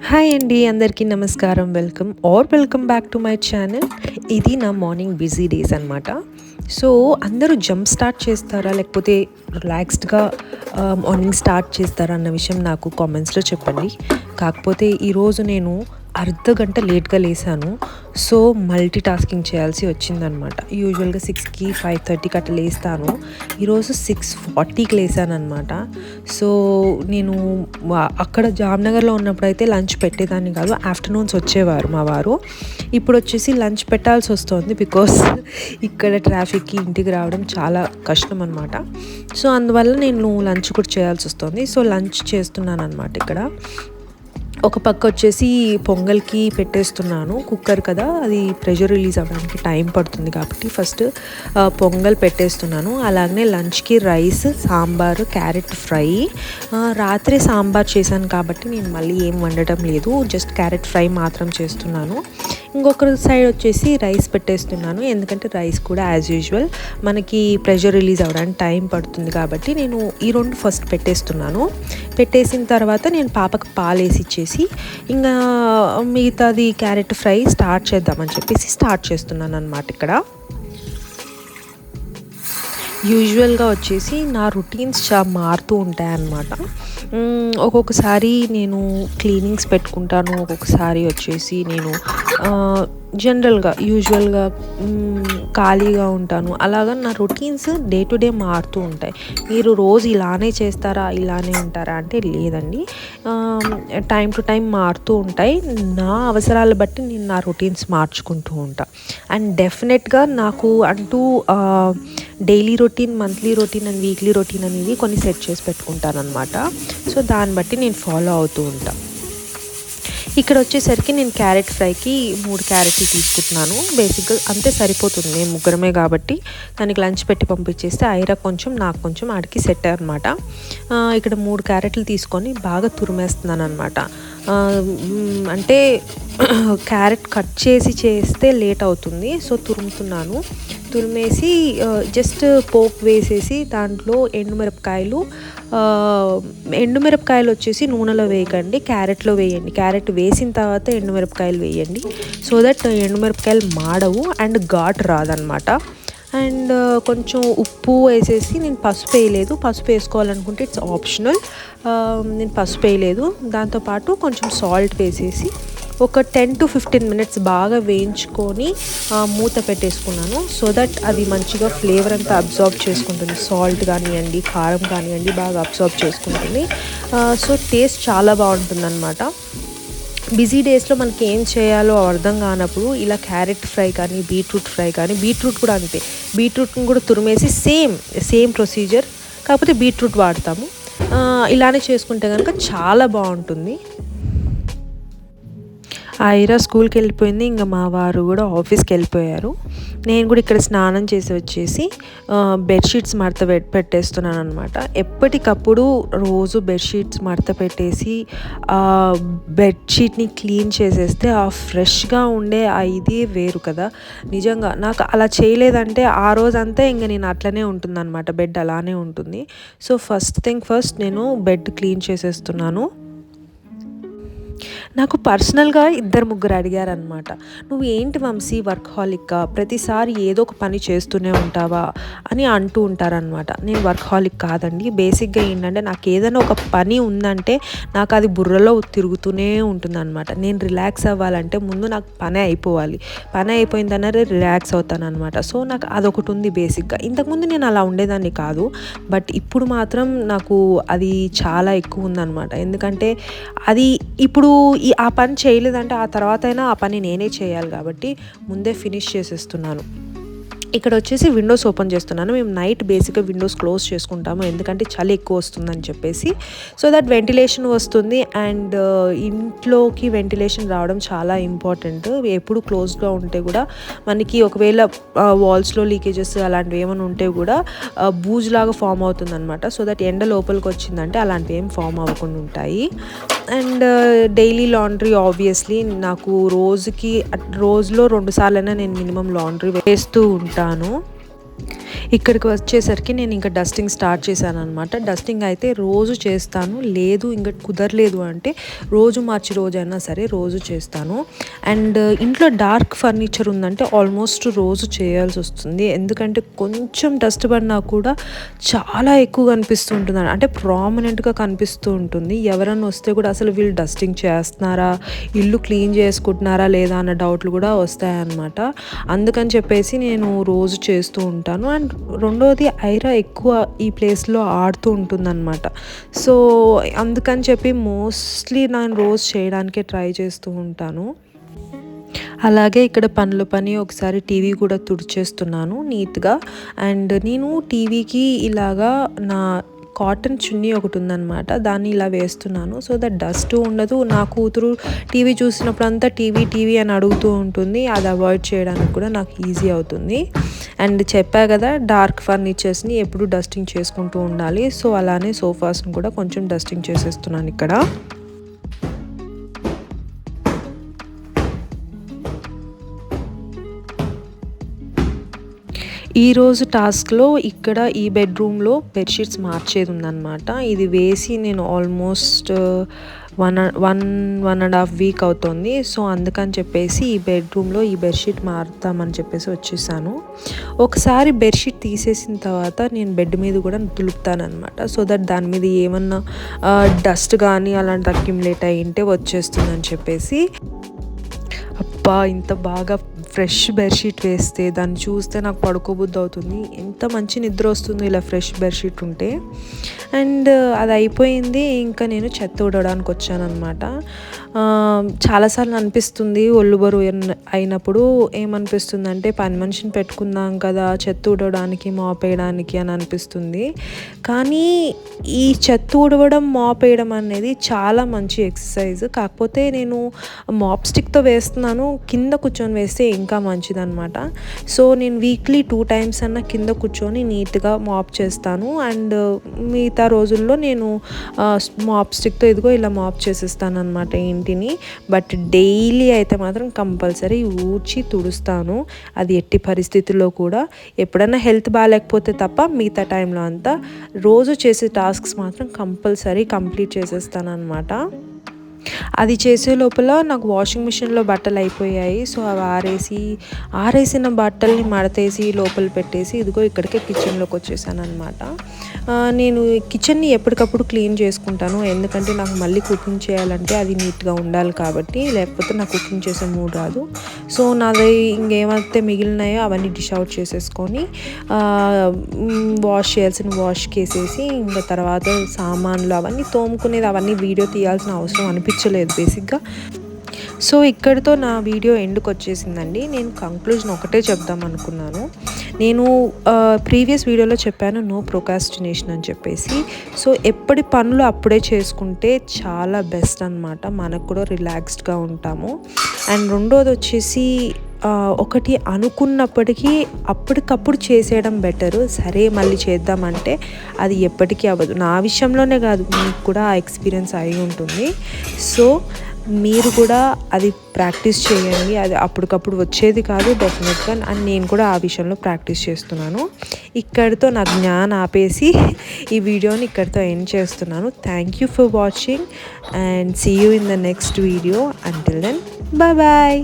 Hi అండి, అందరికీ నమస్కారం. Welcome back to my channel. ఇది నా మార్నింగ్ బిజీ డేస్ అనమాట. సో అందరూ జంప్ స్టార్ట్ చేస్తారా, లేకపోతే రిలాక్స్డ్గా మార్నింగ్ స్టార్ట్ చేస్తారా అన్న విషయం నాకు కామెంట్స్లో చెప్పండి. కాకపోతే ఈరోజు నేను అర్ధగంట లేట్గా లేసాను. సో మల్టీ టాస్కింగ్ చేయాల్సి వచ్చిందనమాట. యూజువల్గా 6కి 5:30కి అట్లా లేస్తాను. ఈరోజు 6:40కి లేసాను అనమాట. సో నేను అక్కడ జామ్నగర్లో ఉన్నప్పుడైతే లంచ్ పెట్టేదాన్ని కాదు, ఆఫ్టర్నూన్స్ వచ్చేవారు మా వారు. ఇప్పుడు వచ్చేసి లంచ్ పెట్టాల్సి వస్తుంది, బికాస్ ఇక్కడ ట్రాఫిక్కి ఇంటికి రావడం చాలా కష్టం అనమాట. సో అందువల్ల నేను లంచ్ కూడా చేయాల్సి వస్తుంది. సో లంచ్ చేస్తున్నాను అనమాట. ఇక్కడ ఒక పక్క వచ్చేసి పొంగల్కి పెట్టేస్తున్నాను. కుక్కర్ కదా, అది ప్రెషర్ రిలీజ్ అవ్వడానికి టైం పడుతుంది కాబట్టి ఫస్ట్ పొంగల్ పెట్టేస్తున్నాను. అలాగనే లంచ్కి రైస్, సాంబారు, క్యారెట్ ఫ్రై. రాత్రి సాంబార్ చేశాను కాబట్టి నేను మళ్ళీ ఏం వండటం లేదు, జస్ట్ క్యారెట్ ఫ్రై మాత్రం చేస్తున్నాను. ఇంకొక సైడ్ వచ్చేసి రైస్ పెట్టేస్తున్నాను, ఎందుకంటే రైస్ కూడా యాజ్ యూజువల్ మనకి ప్రెషర్ రిలీజ్ అవ్వడానికి టైం పడుతుంది కాబట్టి నేను ఈ రెండు ఫస్ట్ పెట్టేస్తున్నాను. పెట్టేసిన తర్వాత నేను పాపకు పాలు వేసి ఇచ్చేసి ఇంకా మిగతాది క్యారెట్ ఫ్రై స్టార్ట్ చేద్దామని చెప్పేసి స్టార్ట్ చేస్తున్నాను అనమాట. ఇక్కడ యూజువల్గా వచ్చేసి నా రొటీన్స్ చాలా మారుతూ ఉంటాయన్నమాట. ఒక్కొక్కసారి నేను క్లీనింగ్స్ పెట్టుకుంటాను, ఒక్కొక్కసారి వచ్చేసి నేను జనరల్గా యూజువల్గా ఖాళీగా ఉంటాను. అలాగా నా రొటీన్స్ డే టు డే మారుతూ ఉంటాయి. మీరు రోజు ఇలానే చేస్తారా, ఇలానే ఉంటారా అంటే లేదండి, టైం టు టైం మారుతూ ఉంటాయి. నా అవసరాలు బట్టి నేను నా రొటీన్స్ మార్చుకుంటూ ఉంటాను. అండ్ డెఫినెట్గా నాకు అంటూ daily routine, monthly routine and weekly routine అనేది కొన్ని సెట్ చేసి పెట్టుకుంటాను అనమాట. సో దాన్ని బట్టి నేను ఫాలో అవుతూ ఉంటాను. ఇక్కడ వచ్చేసరికి నేను క్యారెట్ ఫ్రైకి 3 క్యారెట్లు తీసుకుంటున్నాను. బేసిక్గా అంతే సరిపోతుంది, మేము ముగ్గురమే కాబట్టి. దానికి లంచ్ పెట్టి పంపించేస్తే ఐరా కొంచెం, నాకు కొంచెం ఆడికి సెట్ అనమాట. ఇక్కడ 3 క్యారెట్లు తీసుకొని బాగా తురిమేస్తున్నాను అనమాట. అంటే క్యారెట్ కట్ చేస్తే లేట్ అవుతుంది, సో తురిమేసి జస్ట్ పోక్ వేసేసి దాంట్లో ఎండుమిరపకాయలు వచ్చేసి నూనెలో వేయకండి, క్యారెట్లో వేయండి. క్యారెట్ వేసిన తర్వాత ఎండుమిరపకాయలు వేయండి, సో దట్ ఎండుమిరపకాయలు మాడవు అండ్ ఘాటు రాదనమాట. అండ్ కొంచెం ఉప్పు వేసేసి, నేను పసుపు వేయలేదు, పసుపు వేసుకోవాలనుకుంటే ఇట్స్ ఆప్షనల్, నేను పసుపు వేయలేదు. దాంతోపాటు కొంచెం సాల్ట్ వేసేసి ఒక 10 to 15 minutes బాగా వేయించుకొని మూత పెట్టేసుకున్నాను. సో దట్ అది మంచిగా ఫ్లేవర్ అంతా అబ్జార్బ్ చేసుకుంటుంది. సాల్ట్ కానివ్వండి, కారం కానివ్వండి, బాగా అబ్జార్బ్ చేసుకుంటుంది. సో టేస్ట్ చాలా బాగుంటుంది అనమాట. బిజీ డేస్లో మనకి ఏం చేయాలో అర్థం కానప్పుడు ఇలా క్యారెట్ ఫ్రై కానీ, బీట్రూట్ కూడా అంతే. బీట్రూట్ని కూడా తురిమేసి సేమ్ ప్రొసీజర్, కాకపోతే బీట్రూట్ వాడతాము. ఇలానే చేసుకుంటే కనుక చాలా బాగుంటుంది. ఐరా స్కూల్కి వెళ్ళిపోయింది, ఇంకా మా వారు కూడా ఆఫీస్కి వెళ్ళిపోయారు. నేను కూడా ఇక్కడ స్నానం చేసి వచ్చేసి బెడ్షీట్స్ మడత పెట్టేస్తున్నాను అనమాట. ఎప్పటికప్పుడు రోజు బెడ్షీట్స్ మడత పెట్టేసి బెడ్షీట్ని క్లీన్ చేసేస్తే ఆ ఫ్రెష్గా ఉండే ఇదే వేరు కదా. నిజంగా నాకు అలా చేయలేదంటే ఆ రోజంతా ఇంకా నేను అట్లనే ఉంటుందన్నమాట, బెడ్ అలానే ఉంటుంది. సో ఫస్ట్ నేను బెడ్ క్లీన్ చేసేస్తున్నాను. నాకు పర్సనల్గా 2-3 అడిగారనమాట, నువ్వు ఏంటి వంశీ వర్క్హాలిక్కా, ప్రతిసారి ఏదో ఒక పని చేస్తూనే ఉంటావా అని అంటూ ఉంటారనమాట. నేను వర్క్హాలిక్ కాదండి. బేసిక్గా ఏంటంటే నాకు ఏదైనా ఒక పని ఉందంటే నాకు అది బుర్రలో తిరుగుతూనే ఉంటుందన్నమాట. నేను రిలాక్స్ అవ్వాలంటే ముందు నాకు పని అయిపోయిందనే రిలాక్స్ అవుతాను అనమాట. సో నాకు అదొకటి ఉంది బేసిక్గా. ఇంతకుముందు నేను అలా ఉండేదాన్ని కాదు, బట్ ఇప్పుడు మాత్రం నాకు అది చాలా ఎక్కువ ఉందన్నమాట. ఎందుకంటే అది ఇప్పుడు ఆ పని చేయలేదంటే ఆ తర్వాత అయినా ఆ పని నేనే చేయాలి కాబట్టి ముందే ఫినిష్ చేసేస్తున్నాను. ఇక్కడ వచ్చేసి విండోస్ ఓపెన్ చేస్తున్నాను. మేము నైట్ బేసిక్గా విండోస్ క్లోజ్ చేసుకుంటాము, ఎందుకంటే చలి ఎక్కువ వస్తుందని చెప్పేసి. సో దట్ వెంటిలేషన్ వస్తుంది, అండ్ ఇంట్లోకి వెంటిలేషన్ రావడం చాలా ఇంపార్టెంట్. ఎప్పుడు క్లోజ్గా ఉంటే కూడా మనకి ఒకవేళ వాల్స్లో లీకేజెస్ అలాంటివి ఏమైనా ఉంటే కూడా బూజులాగా ఫామ్ అవుతుంది అనమాట. సో దట్ ఎండ లోపలికి వచ్చిందంటే అలాంటివి ఏం ఫామ్ అవ్వకుండా ఉంటాయి. అండ్ డైలీ లాండ్రీ ఆబ్వియస్లీ నాకు రోజులో 2 సార్లైనా నేను మినిమం లాండ్రీ వేస్తూ ఉంటాను. ఇక్కడికి వచ్చేసరికి నేను ఇంకా డస్టింగ్ స్టార్ట్ చేశాను అనమాట. డస్టింగ్ అయితే రోజు చేస్తాను, లేదు ఇంకా కుదరలేదు అంటే రోజు మార్చి రోజైనా సరే రోజు చేస్తాను. అండ్ ఇంట్లో డార్క్ ఫర్నిచర్ ఉందంటే ఆల్మోస్ట్ రోజు చేయాల్సి వస్తుంది. ఎందుకంటే కొంచెం డస్ట్ పడినా కూడా చాలా ఎక్కువ కనిపిస్తూ ఉంటుంది, అంటే ప్రామినెంట్గా కనిపిస్తూ ఉంటుంది. ఎవరన్నా వస్తే కూడా అసలు వీళ్ళు డస్టింగ్ చేస్తున్నారా, ఇల్లు క్లీన్ చేసుకుంటున్నారా లేదా అన్న డౌట్లు కూడా వస్తాయన్నమాట. అందుకని చెప్పేసి నేను రోజు చేస్తూ ఉంటాను. అండ్ రెండోది ఐరా ఎక్కువ ఈ ప్లేస్లో ఆడుతూ ఉంటుందన్నమాట. సో అందుకని చెప్పి మోస్ట్లీ నేను రోజు చేయడానికే ట్రై చేస్తూ ఉంటాను. అలాగే ఇక్కడ పనుల పని ఒకసారి టీవీ కూడా తుడిచేస్తున్నాను నీట్గా. అండ్ నేను టీవీకి ఇలాగా నా కాటన్ చున్నీ ఒకటి ఉందన్నమాట, దాన్ని ఇలా వేస్తున్నాను సో దట్ డస్ట్ ఉండదు. నా కూతురు టీవీ చూసినప్పుడు అంతా టీవీ టీవీ అని అడుగుతూ ఉంటుంది, అది అవాయిడ్ చేయడానికి కూడా నాకు ఈజీ అవుతుంది. అండ్ చెప్పా కదా డార్క్ ఫర్నిచర్స్ని ఎప్పుడు డస్టింగ్ చేసుకుంటూ ఉండాలి. సో అలానే సోఫాస్ని కూడా కొంచెం డస్టింగ్ చేసేస్తున్నాను ఇక్కడ. ఈరోజు టాస్క్లో ఇక్కడ ఈ బెడ్రూమ్లో బెడ్షీట్స్ మార్చేది ఉందన్నమాట. ఇది వేసి నేను almost one and half week అవుతుంది. సో అందుకని చెప్పేసి ఈ బెడ్రూమ్లో ఈ బెడ్షీట్ మారుతామని చెప్పేసి వచ్చేసాను. ఒకసారి బెడ్షీట్ తీసేసిన తర్వాత నేను బెడ్ మీద కూడా దులుపుతానమాట, సో దట్ దాని మీద ఏమన్నా డస్ట్ కానీ అలాంటి అక్యుములేట్ అయ్యి ఉంటే వచ్చేస్తుందని చెప్పేసి. అబ్బా ఇంత బాగా ఫ్రెష్ బెడ్షీట్ వేస్తే దాన్ని చూస్తే నాకు పడుకోబుద్ధి అవుతుంది. ఎంత మంచి నిద్ర వస్తుందో ఇలా ఫ్రెష్ బెడ్షీట్ ఉంటే. అండ్ అది అయిపోయింది, ఇంకా నేను చెత్త ఊడడానికి వచ్చానమాట. చాలాసార్లు అనిపిస్తుంది ఒళ్ళు బరువు అయినప్పుడు ఏమనిపిస్తుంది అంటే పని మనిషిని పెట్టుకుందాం కదా చెత్త ఊడడానికి మాప్ వేయడానికి అని అనిపిస్తుంది. కానీ ఈ చెత్త ఊడవడం మాప్ వేయడం అనేది చాలా మంచి ఎక్సర్సైజ్. కాకపోతే నేను మాప్ స్టిక్తో వేస్తున్నాను, కింద కూర్చొని వేస్తే ఇంకా మంచిదన్నమాట. సో నేను వీక్లీ 2 times అన్న కింద కూర్చొని నీట్గా మాప్ చేస్తాను. అండ్ మిగతా రోజుల్లో నేను మాప్ స్టిక్తో ఇదిగో ఇలా మాప్ చేసేస్తాను అనమాట ఇంటిని. బట్ డైలీ అయితే మాత్రం కంపల్సరీ ఊడ్చి తుడుస్తాను, అది ఎట్టి పరిస్థితుల్లో కూడా. ఎప్పుడైనా హెల్త్ బాగాలేకపోతే తప్ప మిగతా టైంలో అంతా రోజు చేసే టాస్క్స్ మాత్రం కంపల్సరీ కంప్లీట్ చేసేస్తాను అనమాట. అది చేసే లోపల నాకు వాషింగ్ మిషన్లో బట్టలు అయిపోయాయి. సో అవి ఆరేసిన బట్టల్ని మడతేసి లోపల పెట్టేసి ఇదిగో ఇక్కడికే కిచెన్లోకి వచ్చేసాను అనమాట. నేను కిచెన్ని ఎప్పటికప్పుడు క్లీన్ చేసుకుంటాను, ఎందుకంటే నాకు మళ్ళీ కుకింగ్ చేయాలంటే అది నీట్గా ఉండాలి కాబట్టి, లేకపోతే నాకు కుకింగ్ చేసే మూడ్ రాదు. సో నాది ఇంకేమైతే మిగిలినాయో అవన్నీ డిష్ అవుట్ చేసేసుకొని వాష్ చేయాల్సిన వాష్కి వేసేసి ఇంకా తర్వాత సామాన్లు అవన్నీ తోముకునేది అవన్నీ వీడియో తీయాల్సిన అవసరం అనిపించలేదు బేసిక్గా. సో ఇక్కడితో నా వీడియో ఎండ్కి వచ్చేసిందండి. నేను కంక్లూజన్ ఒకటే చెప్దాం అనుకున్నాను. నేను ప్రీవియస్ వీడియోలో చెప్పాను నో ప్రొకాస్టినేషన్ అని చెప్పేసి. సో ఎప్పటి పనులు అప్పుడే చేసుకుంటే చాలా బెస్ట్ అనమాట, మనకు కూడా రిలాక్స్డ్గా ఉంటాము. అండ్ రెండోది వచ్చేసి ఒకటి అనుకున్నప్పటికీ అప్పటికప్పుడు చేసేయడం బెటరు. సరే మళ్ళీ చేద్దామంటే అది ఎప్పటికీ అవ్వదు. నా విషయంలోనే కాదు, మీకు కూడా ఆ ఎక్స్పీరియన్స్ అయి ఉంటుంది. సో మీరు కూడా అది ప్రాక్టీస్ చేయండి, అది అప్పటికప్పుడు వచ్చేది కాదు డెఫినెట్గా. అండ్ నేను కూడా ఆ విషయంలో ప్రాక్టీస్ చేస్తున్నాను. ఇక్కడితో నా జ్ఞానం ఆపేసి ఈ వీడియోని ఇక్కడితో ఎండ్ చేస్తున్నాను. Thank you for watching and see you in the next video. Until then bye bye.